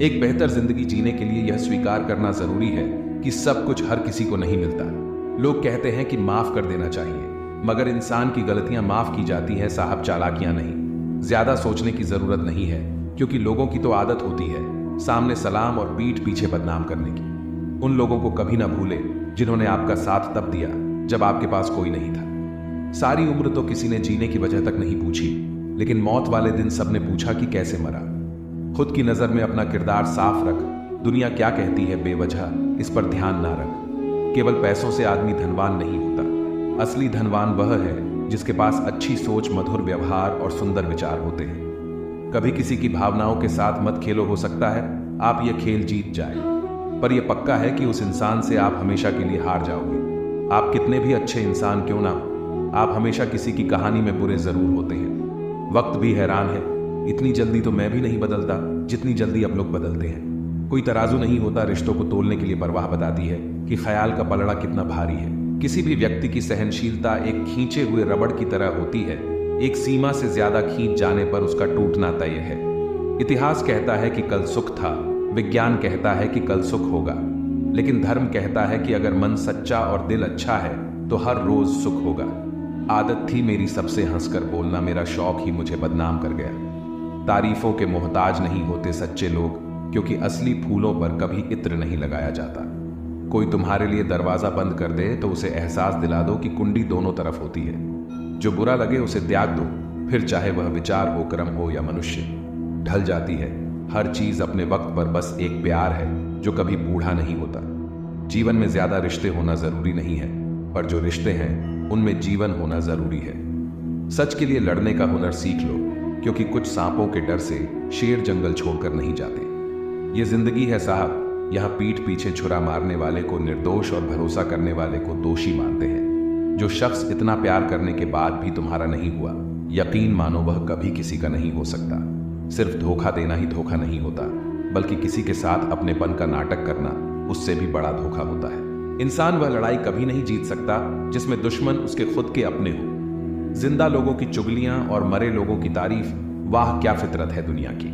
एक बेहतर जिंदगी जीने के लिए यह स्वीकार करना जरूरी है कि सब कुछ हर किसी को नहीं मिलता। लोग कहते हैं कि माफ कर देना चाहिए, मगर इंसान की गलतियां माफ की जाती हैं साहब, चालाकियां नहीं। ज्यादा सोचने की जरूरत नहीं है, क्योंकि लोगों की तो आदत होती है सामने सलाम और पीठ पीछे बदनाम करने की। उन लोगों को कभी ना भूले जिन्होंने आपका साथ तब दिया जब आपके पास कोई नहीं था। सारी उम्र तो किसी ने जीने की वजह तक नहीं पूछी, लेकिन मौत वाले दिन सबने पूछा कि कैसे मरा। खुद की नजर में अपना किरदार साफ रख। दुनिया क्या कहती है बेवजह, इस पर ध्यान ना रख। केवल पैसों से आदमी धनवान नहीं होता। असली धनवान वह है जिसके पास अच्छी सोच, मधुर व्यवहार और सुंदर विचार होते हैं। कभी किसी की भावनाओं के साथ मत खेलो। हो सकता है आप ये खेल जीत जाए, पर यह पक्का है कि उस इंसान से आप हमेशा के लिए हार जाओगे। आप कितने भी अच्छे इंसान क्यों ना हो, आप हमेशा किसी की कहानी में बुरे जरूर होते हैं। वक्त भी हैरान है, इतनी जल्दी तो मैं भी नहीं बदलता जितनी जल्दी अब लोग बदलते हैं। कोई तराजू नहीं होता रिश्तों को तोलने के लिए परवाह बताती है कि ख्याल का पलड़ा कितना भारी है। किसी भी व्यक्ति की सहनशीलता एक खींचे हुए रबड़ की तरह होती है। एक सीमा से ज्यादा खींच जाने पर उसका टूटना तय है। इतिहास कहता है कि कल सुख था, विज्ञान कहता है कि कल सुख होगा, लेकिन धर्म कहता है कि अगर मन सच्चा और दिल अच्छा है तो हर रोज सुख होगा। आदत थी मेरी सबसे हंसकर बोलना, मेरा शौक ही मुझे बदनाम कर गया। तारीफों के मोहताज नहीं होते सच्चे लोग, क्योंकि असली फूलों पर कभी इत्र नहीं लगाया जाता। कोई तुम्हारे लिए दरवाजा बंद कर दे तो उसे एहसास दिला दो कि कुंडी दोनों तरफ होती है। जो बुरा लगे उसे त्याग दो, फिर चाहे वह विचार हो, कर्म हो या मनुष्य। ढल जाती है हर चीज अपने वक्त पर, बस एक प्यार है जो कभी बूढ़ा नहीं होता। जीवन में ज्यादा रिश्ते होना जरूरी नहीं है, पर जो रिश्ते हैं उनमें जीवन होना जरूरी है। सच के लिए लड़ने का हुनर सीख लो, क्योंकि कुछ सांपों के डर से शेर जंगल छोड़कर नहीं जाते। ये जिंदगी है साहब, यहाँ पीठ पीछे छुरा मारने वाले को निर्दोष और भरोसा करने वाले को दोषी मानते हैं। जो शख्स इतना प्यार करने के बाद भी तुम्हारा नहीं हुआ, यकीन मानो वह कभी किसी का नहीं हो सकता। सिर्फ धोखा देना ही धोखा नहीं होता, बल्कि किसी के साथ अपनेपन का नाटक करना उससे भी बड़ा धोखा होता है। इंसान वह लड़ाई कभी नहीं जीत सकता जिसमें दुश्मन उसके खुद के अपने हो। जिंदा लोगों की चुगलियां और मरे लोगों की तारीफ, वाह क्या फितरत है दुनिया की।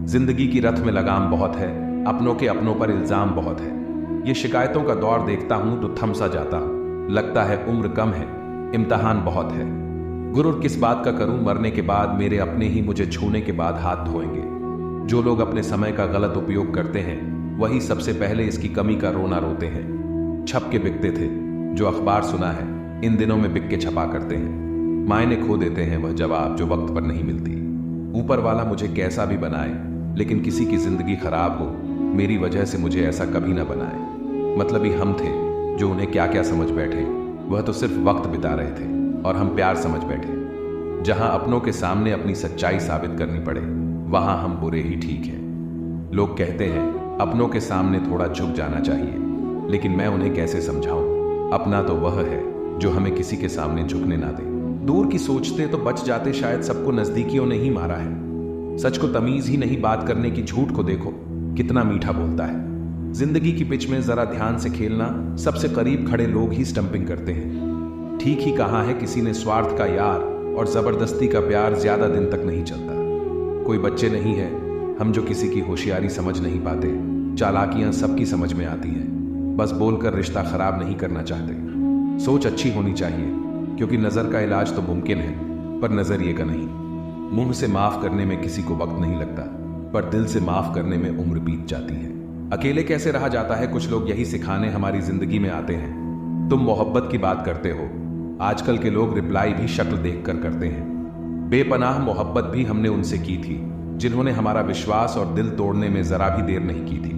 जिंदगी की रथ में लगाम बहुत है, अपनों के अपनों पर इल्जाम बहुत है। ये शिकायतों का दौर देखता हूं तो थम सा जाता हूं। लगता है उम्र कम है, इम्तिहान बहुत है। गुरूर किस बात का करूं, मरने के बाद मेरे अपने ही मुझे छूने के बाद हाथ धोएंगे। जो लोग अपने समय का गलत उपयोग करते हैं वही सबसे पहले इसकी कमी का रोना रोते हैं। छप के बिकते थे, जो अखबार सुना है इन दिनों में बिक के छपा करते हैं। मायने खो देते हैं वह जवाब जो वक्त पर नहीं मिलती। ऊपर वाला मुझे कैसा भी बनाए, लेकिन किसी की जिंदगी खराब हो मेरी वजह से मुझे ऐसा कभी ना बनाए। मतलबी हम थे जो उन्हें क्या क्या समझ बैठे, वह तो सिर्फ वक्त बिता रहे थे और हम प्यार समझ बैठे। जहां अपनों के सामने अपनी सच्चाई साबित करनी पड़े, वहां हम बुरे ही ठीक हैं। लोग कहते हैं अपनों के सामने थोड़ा झुक जाना चाहिए, लेकिन मैं उन्हें कैसे समझाऊं। अपना तो वह है जो हमें किसी के सामने झुकने ना दे। दूर की सोचते तो बच जाते, शायद सबको नजदीकियों ने ही मारा है। सच को तमीज ही नहीं बात करने की, झूठ को देखो कितना मीठा बोलता है। जिंदगी की पिच में जरा ध्यान से खेलना, सबसे करीब खड़े लोग ही स्टंपिंग करते हैं। ठीक ही कहा है किसी ने, स्वार्थ का यार और जबरदस्ती का प्यार ज्यादा दिन तक नहीं चलता। कोई बच्चे नहीं है हम जो किसी की होशियारी समझ नहीं पाते। चालाकियां सबकी समझ में आती हैं, बस बोलकर रिश्ता खराब नहीं करना चाहते। सोच अच्छी होनी चाहिए, क्योंकि नजर का इलाज तो मुमकिन है, पर नजरिए का नहीं। मुंह से माफ करने में किसी को वक्त नहीं लगता, पर दिल से माफ करने में उम्र बीत जाती है। अकेले कैसे रहा जाता है, कुछ लोग यही सिखाने हमारी जिंदगी में आते हैं। तुम मोहब्बत की बात करते हो, आजकल के लोग रिप्लाई भी शक्ल देखकर करते हैं। बेपनाह मोहब्बत भी हमने उनसे की थी जिन्होंने हमारा विश्वास और दिल तोड़ने में जरा भी देर नहीं की थी।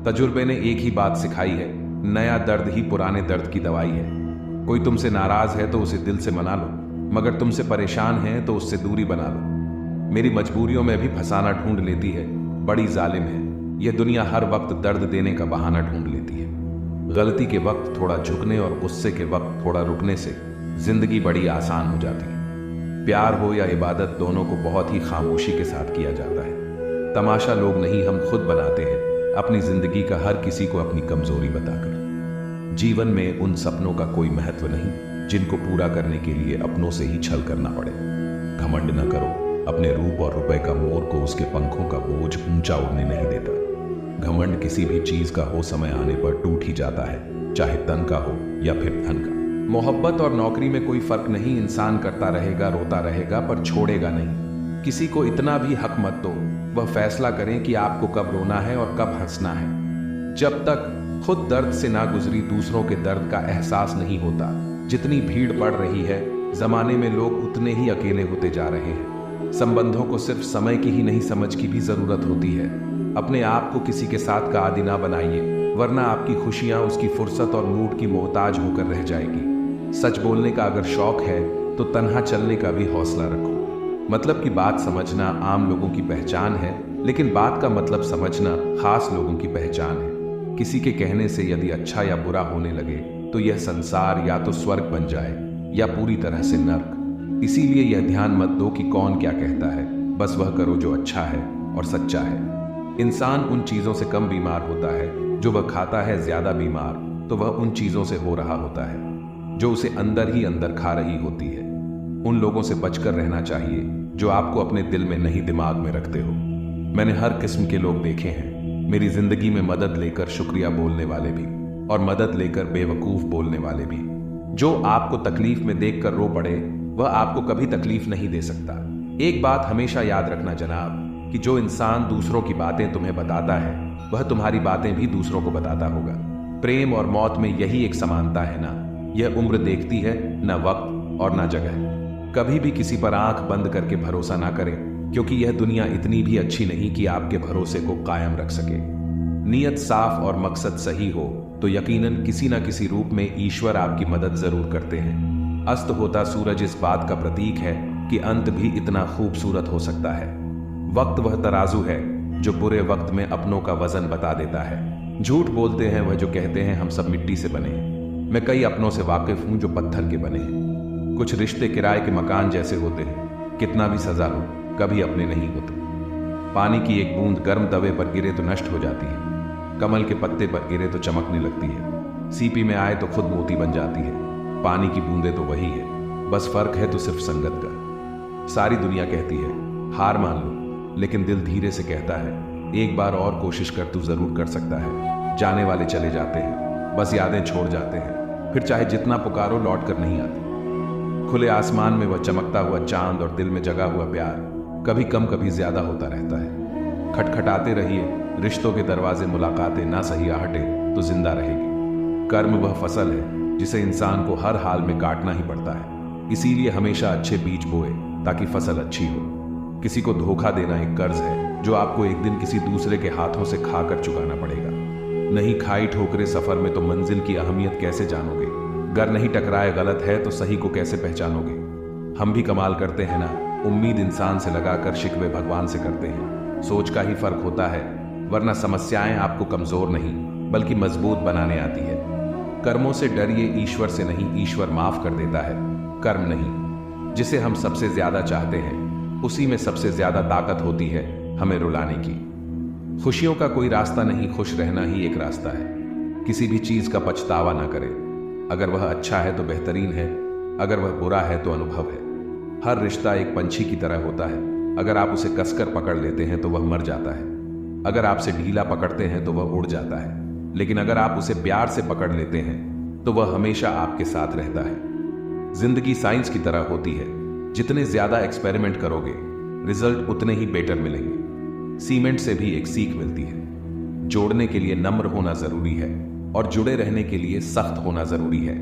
तजुर्बे ने एक ही बात सिखाई है, नया दर्द ही पुराने दर्द की दवाई है। कोई तुमसे नाराज है तो उसे दिल से मना लो, मगर तुमसे परेशान है तो उससे दूरी बना लो। मेरी मजबूरियों में भी फंसाना ढूंढ लेती है, बड़ी जालिम है यह दुनिया। हर वक्त दर्द देने का बहाना ढूंढ लेती है। गलती के वक्त थोड़ा झुकने और गुस्से के वक्त थोड़ा रुकने से जिंदगी बड़ी आसान हो जाती है। प्यार हो या इबादत, दोनों को बहुत ही खामोशी के साथ किया जाता है। तमाशा लोग नहीं हम खुद बनाते हैं अपनी जिंदगी का, हर किसी को अपनी कमजोरी बताकर। जीवन में उन सपनों का कोई महत्व नहीं जिनको पूरा करने के लिए अपनों से ही छल करना पड़े। घमंड न करो, अपने रूप और रुपए का मोर को उसके पंखों का बोझ ऊंचा उड़ने नहीं देता। घमंड किसी भी चीज का हो समय आने पर टूट ही जाता है, चाहे तन का हो या फिर धन का। मोहब्बत और नौकरी में कोई फर्क नहीं, इंसान करता रहेगा, रोता रहेगा, पर छोड़ेगा नहीं। किसी को इतना भी हक मत दो वह फैसला करें कि आपको कब रोना है और कब हंसना है। जब तक खुद दर्द से ना गुजरी दूसरों के दर्द का एहसास नहीं होता। जितनी भीड़ बढ़ रही है जमाने में, लोग उतने ही अकेले होते जा रहे हैं। संबंधों को सिर्फ समय की ही नहीं समझ की भी जरूरत होती है। अपने आप को किसी के साथ का आदी ना बनाइए, वरना आपकी खुशियां उसकी फुर्सत और मूड की मोहताज होकर रह जाएगी। सच बोलने का अगर शौक है तो तन्हा चलने का भी हौसला रखो। मतलब की बात समझना आम लोगों की पहचान है, लेकिन बात का मतलब समझना खास लोगों की पहचान है। किसी के कहने से यदि अच्छा या बुरा होने लगे तो यह संसार या तो स्वर्ग बन जाए या पूरी तरह से नर्क। इसीलिए यह ध्यान मत दो कि कौन क्या कहता है, बस वह करो जो अच्छा है और सच्चा है। इंसान उन चीजों से कम बीमार होता है जो वह खाता है, ज्यादा बीमार तो वह उन चीजों से हो रहा होता है जो उसे अंदर ही अंदर खा रही होती है। उन लोगों से बचकर रहना चाहिए जो आपको अपने दिल में नहीं दिमाग में रखते हो। मैंने हर किस्म के लोग देखे हैं, मेरी जिंदगी में मदद लेकर शुक्रिया बोलने वाले भी और मदद लेकर बेवकूफ बोलने वाले भी। जो आपको तकलीफ में देखकर रो पड़े वह आपको कभी तकलीफ नहीं दे सकता। एक बात हमेशा याद रखना जनाब, कि जो इंसान दूसरों की बातें तुम्हें बताता है वह तुम्हारी बातें भी दूसरों को बताता होगा। प्रेम और मौत में यही एक समानता है ना, यह उम्र देखती है, न वक्त और न जगह। कभी भी किसी पर आंख बंद करके भरोसा ना करें, क्योंकि यह दुनिया इतनी भी अच्छी नहीं कि आपके भरोसे को कायम रख सके। नीयत साफ और मकसद सही हो तो यकीनन किसी न किसी रूप में ईश्वर आपकी मदद जरूर करते हैं। अस्त होता सूरज इस बात का प्रतीक है कि अंत भी इतना खूबसूरत हो सकता है। वक्त वह तराजू है जो बुरे वक्त में अपनों का वजन बता देता है। झूठ बोलते हैं वह जो कहते हैं हम सब मिट्टी से बने हैं। मैं कई अपनों से वाकिफ हूं जो पत्थर के बने हैं। कुछ रिश्ते किराए के मकान जैसे होते हैं, कितना भी सजा लो कभी अपने नहीं होते। पानी की एक बूंद गर्म तवे पर गिरे तो नष्ट हो जाती है, कमल के पत्ते पर गिरे तो चमकने लगती है, सीपी में आए तो खुद मोती बन जाती है। पानी की बूंदें तो वही है, बस फर्क है तो सिर्फ संगत का। सारी दुनिया कहती है हार मान लो, लेकिन दिल धीरे से कहता है एक बार और कोशिश कर, तू जरूर कर सकता है। जाने वाले चले जाते हैं, बस यादें छोड़ जाते हैं, फिर चाहे जितना पुकारो लौट कर नहीं आते। खुले आसमान में वह चमकता हुआ चांद और दिल में जगा हुआ प्यार कभी कम कभी ज्यादा होता रहता है। खटखटाते रहिए रिश्तों के दरवाजे, मुलाकातें ना सही आहटे तो जिंदा रहेगी। कर्म वह फसल है जिसे इंसान को हर हाल में काटना ही पड़ता है। इसीलिए हमेशा अच्छे बीज बोए ताकि फसल अच्छी हो। किसी को धोखा देना एक कर्ज है जो आपको एक दिन किसी दूसरे के हाथों से खाकर चुकाना पड़ेगा। नहीं खाई ठोकरे सफर में तो मंजिल की अहमियत कैसे जानोगे। गर नहीं टकराए गलत है तो सही को कैसे पहचानोगे। हम भी कमाल करते हैं ना, उम्मीद इंसान से लगाकर शिकवे भगवान से करते हैं। सोच का ही फर्क होता है, वरना समस्याएं आपको कमजोर नहीं बल्कि मजबूत बनाने आती है। कर्मों से डरिए, ईश्वर से नहीं। ईश्वर माफ कर देता है, कर्म नहीं। जिसे हम सबसे ज्यादा चाहते हैं उसी में सबसे ज्यादा ताकत होती है हमें रुलाने की। खुशियों का कोई रास्ता नहीं, खुश रहना ही एक रास्ता है। किसी भी चीज का पछतावा ना करें। अगर वह अच्छा है तो बेहतरीन है, अगर वह बुरा है तो अनुभव है। हर रिश्ता एक पंछी की तरह होता है, अगर आप उसे कसकर पकड़ लेते हैं तो वह मर जाता है। अगर आपसे ढीला पकड़ते हैं तो वह उड़ जाता है, लेकिन अगर आप उसे प्यार से पकड़ लेते हैं तो वह हमेशा आपके साथ रहता है। जिंदगी साइंस की तरह होती है, जितने ज्यादा एक्सपेरिमेंट करोगे रिजल्ट उतने ही बेटर मिलेंगे। सीमेंट से भी एक सीख मिलती है। जोड़ने के लिए नम्र होना जरूरी है और जुड़े रहने के लिए सख्त होना जरूरी है।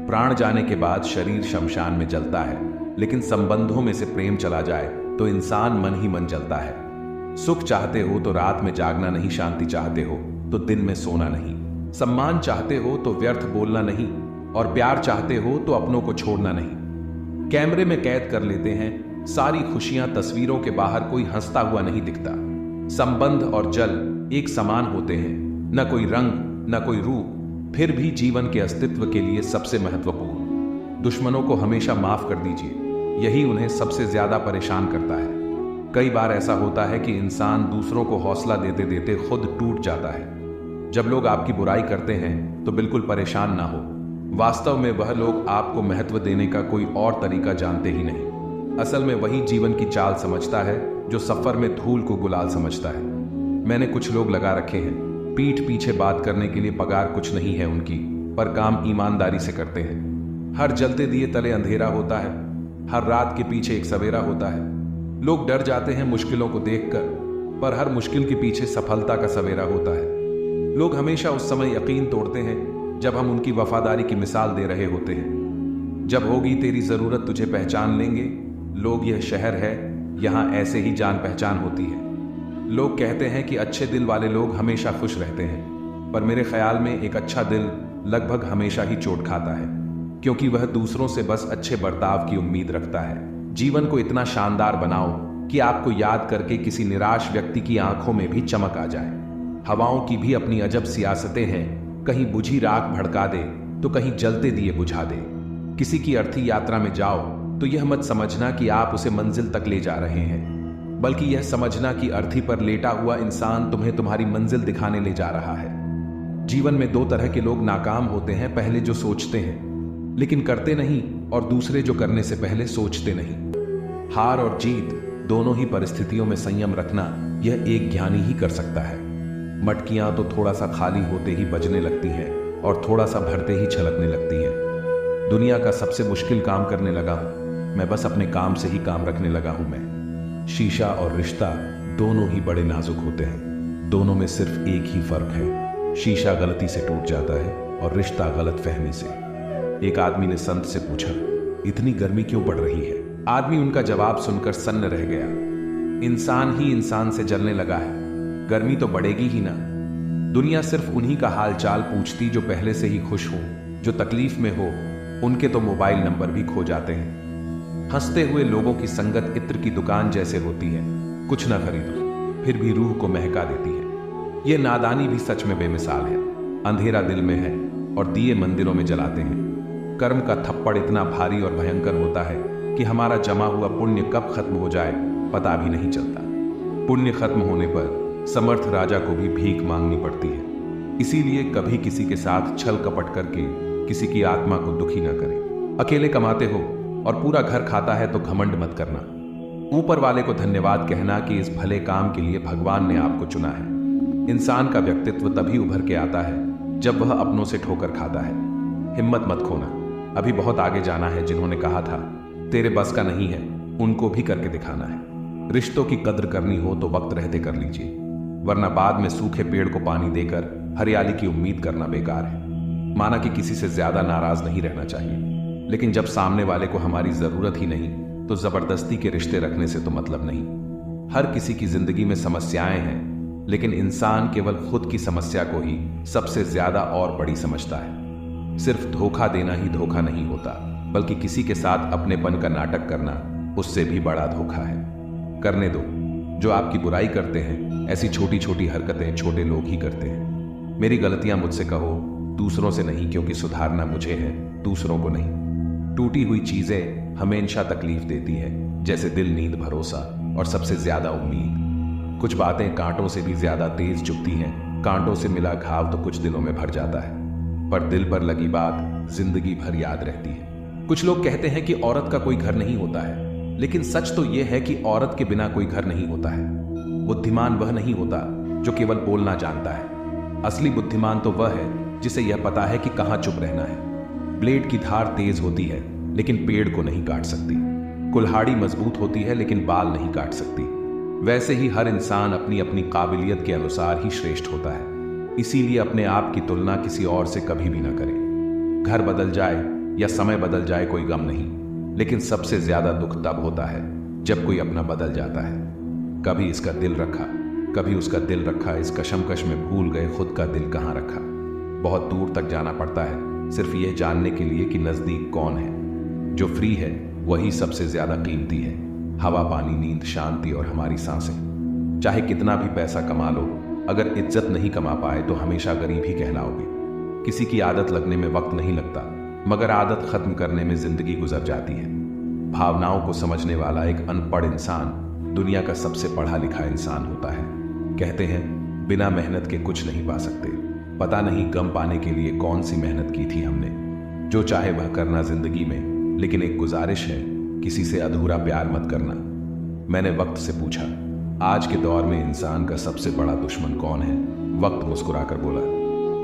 प्राण जाने के बाद शरीर शमशान में जलता है, लेकिन संबंधों में से प्रेम चला जाए तो इंसान मन ही मन जलता है। सुख चाहते हो तो रात में जागना नहीं, शांति चाहते हो तो दिन में सोना नहीं, सम्मान चाहते हो तो व्यर्थ बोलना नहीं, और प्यार चाहते हो तो अपनों को छोड़ना नहीं। कैमरे में कैद कर लेते हैं सारी खुशियां, तस्वीरों के बाहर कोई हंसता हुआ नहीं दिखता। संबंध और जल एक समान होते हैं, न कोई रंग न कोई रूप, फिर भी जीवन के अस्तित्व के लिए सबसे महत्वपूर्ण। दुश्मनों को हमेशा माफ कर दीजिए, यही उन्हें सबसे ज्यादा परेशान करता है। कई बार ऐसा होता है कि इंसान दूसरों को हौसला देते देते खुद टूट जाता है। जब लोग आपकी बुराई करते हैं तो बिल्कुल परेशान ना हो, वास्तव में वह लोग आपको महत्व देने का कोई और तरीका जानते ही नहीं। असल में वही जीवन की चाल समझता है जो सफर में धूल को गुलाल समझता है। मैंने कुछ लोग लगा रखे हैं, पीठ पीछे बात करने के लिए पगार कुछ नहीं है उनकी, पर काम ईमानदारी से करते हैं। हर जलते दिए तले अंधेरा होता है, हर रात के पीछे एक सवेरा होता है। लोग डर जाते हैं मुश्किलों को देखकर, पर हर मुश्किल के पीछे सफलता का सवेरा होता है। लोग हमेशा उस समय यकीन तोड़ते हैं जब हम उनकी वफादारी की मिसाल दे रहे होते हैं। जब होगी तेरी जरूरत तुझे पहचान लेंगे लोग, यह शहर है यहाँ ऐसे ही जान पहचान होती है। लोग कहते हैं कि अच्छे दिल वाले लोग हमेशा खुश रहते हैं, पर मेरे ख्याल में एक अच्छा दिल लगभग हमेशा ही चोट खाता है, क्योंकि वह दूसरों से बस अच्छे बर्ताव की उम्मीद रखता है। जीवन को इतना शानदार बनाओ कि आपको याद करके किसी निराश व्यक्ति की आंखों में भी चमक आ जाए। हवाओं की भी अपनी अजब सियासतें हैं, कहीं बुझी राख भड़का दे तो कहीं जलते दिए बुझा दे। किसी की अर्थी यात्रा में जाओ तो यह मत समझना कि आप उसे मंजिल तक ले जा रहे हैं, बल्कि यह समझना कि अर्थी पर लेटा हुआ इंसान तुम्हें तुम्हारी मंजिल दिखाने ले जा रहा है। जीवन में दो तरह के लोग नाकाम होते हैं, पहले जो सोचते हैं लेकिन करते नहीं, और दूसरे जो करने से पहले सोचते नहीं। हार और जीत दोनों ही परिस्थितियों में संयम रखना यह एक ज्ञानी ही कर सकता है। मटकियां तो थोड़ा सा खाली होते ही बजने लगती हैं और थोड़ा सा भरते ही छलकने लगती हैं। दुनिया का सबसे मुश्किल काम करने लगा हूं मैं, बस अपने काम से ही काम रखने लगा हूं मैं। शीशा और रिश्ता दोनों ही बड़े नाजुक होते हैं, दोनों में सिर्फ एक ही फर्क है, शीशा गलती से टूट जाता है और रिश्ता गलत फहमी से। एक आदमी ने संत से पूछा, इतनी गर्मी क्यों पड़ रही है? आदमी उनका जवाब सुनकर सन्न रह गया। इंसान ही इंसान से जलने लगा है, गर्मी तो बढ़ेगी ही ना। दुनिया सिर्फ उन्हीं का हाल चाल पूछती जो पहले से ही खुश हो, जो तकलीफ में हो उनके तो मोबाइल नंबर भी खो जाते हैं। हंसते हुए लोगों की संगत इत्र की दुकान जैसे होती है, कुछ ना खरीदो फिर भी रूह को महका देती है। यह नादानी भी सच में बेमिसाल है। अंधेरा दिल में है और दिए मंदिरों में जलाते हैं। कर्म का थप्पड़ इतना भारी और भयंकर होता है कि हमारा जमा हुआ पुण्य कब खत्म हो जाए पता भी नहीं चलता। पुण्य खत्म होने पर समर्थ राजा को भी भीख मांगनी पड़ती है। इसीलिए कभी किसी के साथ छल कपट करके किसी की आत्मा को दुखी ना करें। अकेले कमाते हो और पूरा घर खाता है तो घमंड मत करना। ऊपर वाले को धन्यवाद कहना कि इस भले काम के लिए भगवान ने आपको चुना है। इंसान का व्यक्तित्व तभी उभर के आता है जब वह अपनों से ठोकर खाता है। हिम्मत मत खोना, अभी बहुत आगे जाना है। जिन्होंने कहा था तेरे बस का नहीं है, उनको भी करके दिखाना है। रिश्तों की कद्र करनी हो तो वक्त रहते कर लीजिए, वरना बाद में सूखे पेड़ को पानी देकर हरियाली की उम्मीद करना बेकार है। माना कि किसी से ज्यादा नाराज नहीं रहना चाहिए, लेकिन जब सामने वाले को हमारी जरूरत ही नहीं तो जबरदस्ती के रिश्ते रखने से तो मतलब नहीं। हर किसी की जिंदगी में समस्याएं हैं, लेकिन इंसान केवल खुद की समस्या को ही सबसे ज्यादा और बड़ी समझता है। सिर्फ धोखा देना ही धोखा नहीं होता, बल्कि किसी के साथ अपनेपन का नाटक करना उससे भी बड़ा धोखा है। करने दो, जो आपकी बुराई करते हैं ऐसी छोटी छोटी हरकतें छोटे लोग ही करते हैं। मेरी गलतियां मुझसे कहो, दूसरों से नहीं, क्योंकि सुधारना मुझे है, दूसरों को नहीं। टूटी हुई चीजें हमेशा तकलीफ देती है, जैसे दिल, नींद, भरोसा और सबसे ज्यादा उम्मीद। कुछ बातें कांटों से भी ज्यादा तेज चुभती हैं। कांटों से मिला घाव तो कुछ दिनों में भर जाता है, पर दिल पर लगी बात जिंदगी भर याद रहती है। कुछ लोग कहते हैं कि औरत का कोई घर नहीं होता है, लेकिन सच तो यह है कि औरत के बिना कोई घर नहीं होता है। बुद्धिमान वह नहीं होता जो केवल बोलना जानता है। असली बुद्धिमान तो वह है जिसे यह पता है कि कहां चुप रहना है। ब्लेड की धार तेज होती है लेकिन पेड़ को नहीं काट सकती। कुल्हाड़ी मजबूत होती है लेकिन बाल नहीं काट सकती। वैसे ही हर इंसान अपनी अपनी काबिलियत के अनुसार ही श्रेष्ठ होता है। इसीलिए अपने आप की तुलना किसी और से कभी भी ना करें। घर बदल जाए या समय बदल जाए कोई गम नहीं, लेकिन सबसे ज्यादा दुख तब होता है जब कोई अपना बदल जाता है। कभी इसका दिल रखा, कभी उसका दिल रखा, इस कशमकश में भूल गए खुद का दिल कहाँ रखा। बहुत दूर तक जाना पड़ता है सिर्फ यह जानने के लिए कि नजदीक कौन है। जो फ्री है वही सबसे ज्यादा कीमती है। हवा, पानी, नींद, शांति और हमारी सांसें। चाहे कितना भी पैसा कमा लो, अगर इज्जत नहीं कमा पाए तो हमेशा गरीब ही कहलाओगे। किसी की आदत लगने में वक्त नहीं लगता, मगर आदत खत्म करने में जिंदगी गुजर जाती है। भावनाओं को समझने वाला एक अनपढ़ इंसान दुनिया का सबसे पढ़ा लिखा इंसान होता है। कहते हैं बिना मेहनत के कुछ नहीं पा सकते। पता नहीं गम पाने के लिए कौन सी मेहनत की थी हमने। जो चाहे वह करना जिंदगी में, लेकिन एक गुजारिश है, किसी से अधूरा प्यार मत करना। मैंने वक्त से पूछा, आज के दौर में इंसान का सबसे बड़ा दुश्मन कौन है? वक्त मुस्कुराकर बोला,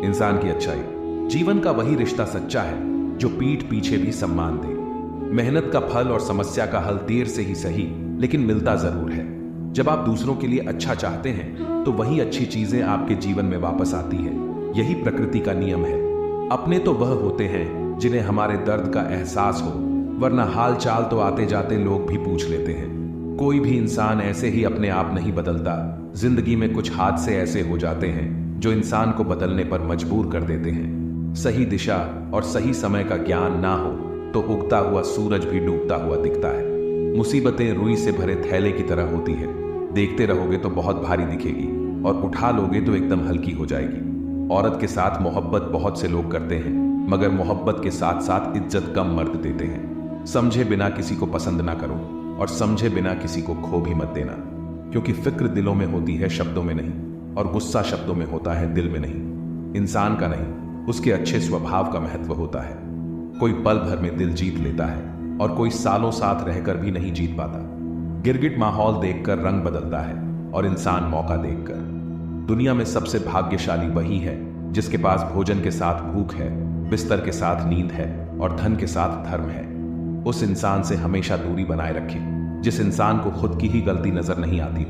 इंसान की अच्छाई। जीवन का वही रिश्ता सच्चा है जो पीठ पीछे भी सम्मान दे। मेहनत का फल और समस्या का हल देर से ही सही, लेकिन मिलता जरूर है। जब आप दूसरों के लिए अच्छा चाहते हैं तो वही अच्छी चीजें आपके जीवन में वापस आती है। यही प्रकृति का नियम है। अपने तो वह होते हैं जिन्हें हमारे दर्द का एहसास हो, वरना हाल चाल तो आते जाते लोग भी पूछ लेते हैं। कोई भी इंसान ऐसे ही अपने आप नहीं बदलता। जिंदगी में कुछ हादसे ऐसे हो जाते हैं जो इंसान को बदलने पर मजबूर कर देते हैं। सही दिशा और सही समय का ज्ञान ना हो तो उगता हुआ सूरज भी डूबता हुआ दिखता है। मुसीबतें रुई से भरे थैले की तरह होती है। देखते रहोगे तो बहुत भारी दिखेगी और उठा लोगे तो एकदम हल्की हो जाएगी। औरत के साथ मोहब्बत बहुत से लोग करते हैं, मगर मोहब्बत के साथ साथ इज्जत कम मर्द देते हैं। समझे बिना किसी को पसंद ना करो और समझे बिना किसी को खो भी मत देना, क्योंकि फिक्र दिलों में होती है, शब्दों में नहीं, और गुस्सा शब्दों में होता है, दिल में नहीं। इंसान का नहीं, उसके अच्छे स्वभाव का महत्व होता है। कोई पल भर में दिल जीत लेता है और कोई सालों साथ रहकर भी नहीं जीत पाता। गिरगिट माहौल देखकर रंग बदलता है और इंसान मौका देखकर। दुनिया में सबसे भाग्यशाली वही है जिसके पास भोजन के साथ भूख है, बिस्तर के साथ नींद है और धन के साथ धर्म है। उस इंसान से हमेशा दूरी बनाए रखें जिस इंसान को खुद की ही गलती नजर नहीं आती।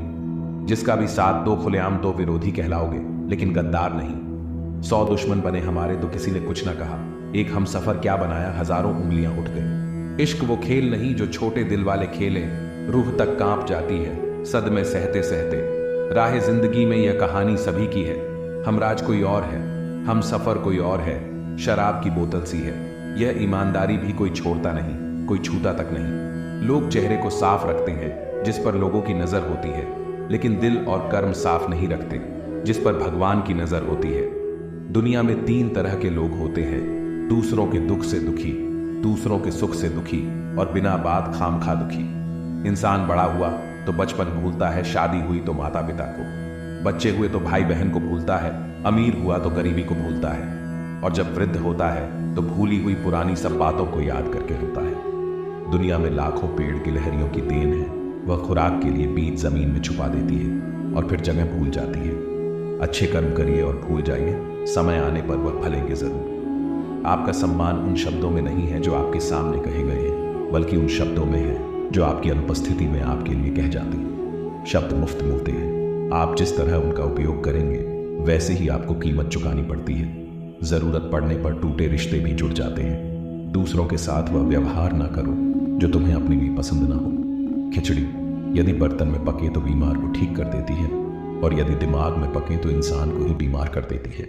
जिसका भी साथ दो खुलेआम तो विरोधी कहलाओगे, लेकिन गद्दार नहीं। 100 दुश्मन बने हमारे तो किसी ने कुछ ना कहा। एक हम सफर क्या बनाया, हजारों उंगलियां उठ गई। इश्क वो खेल नहीं जो छोटे दिल वाले खेले, रूह तक कांप जाती है सदमे सहते सहते। राह जिंदगी में यह कहानी सभी की है। हमराज कोई और है, हम सफर कोई और है, शराब की बोतल सी है। यह ईमानदारी भी कोई छोड़ता नहीं, कोई छूता तक नहीं। लोग चेहरे को साफ रखते हैं जिस पर लोगों की नजर होती है, लेकिन दिल और कर्म साफ नहीं रखते जिस पर भगवान की नजर होती है। दुनिया में 3 तरह के लोग होते हैं, दूसरों के दुख से दुखी, दूसरों के सुख से दुखी और बिना बात खामखा दुखी। इंसान बड़ा हुआ तो बचपन भूलता है, शादी हुई तो माता पिता को, बच्चे हुए तो भाई बहन को भूलता है, अमीर हुआ तो गरीबी को भूलता है, और जब वृद्ध होता है तो भूली हुई पुरानी सब बातों को याद करके रोता है। दुनिया में लाखों पेड़ गिलहरियों की देन है, वह खुराक के लिए बीज जमीन में छुपा देती है और फिर जगह भूल जाती है। अच्छे कर्म करिए और भूल जाइए, समय आने पर वह फलेंगे जरूर। आपका सम्मान उन शब्दों में नहीं है जो आपके सामने कहे गए हैं, बल्कि उन शब्दों में है जो आपकी अनुपस्थिति में आपके लिए कह जाती है। शब्द मुफ्त मिलते हैं, आप जिस तरह उनका उपयोग करेंगे वैसे ही आपको कीमत चुकानी पड़ती है। जरूरत पड़ने पर टूटे रिश्ते भी जुड़ जाते हैं। दूसरों के साथ वह व्यवहार ना करो जो तुम्हें अपने लिए पसंद ना हो। खिचड़ी यदि बर्तन में पके तो बीमार को ठीक कर देती है, और यदि दिमाग में पके तो इंसान को ही बीमार कर देती है।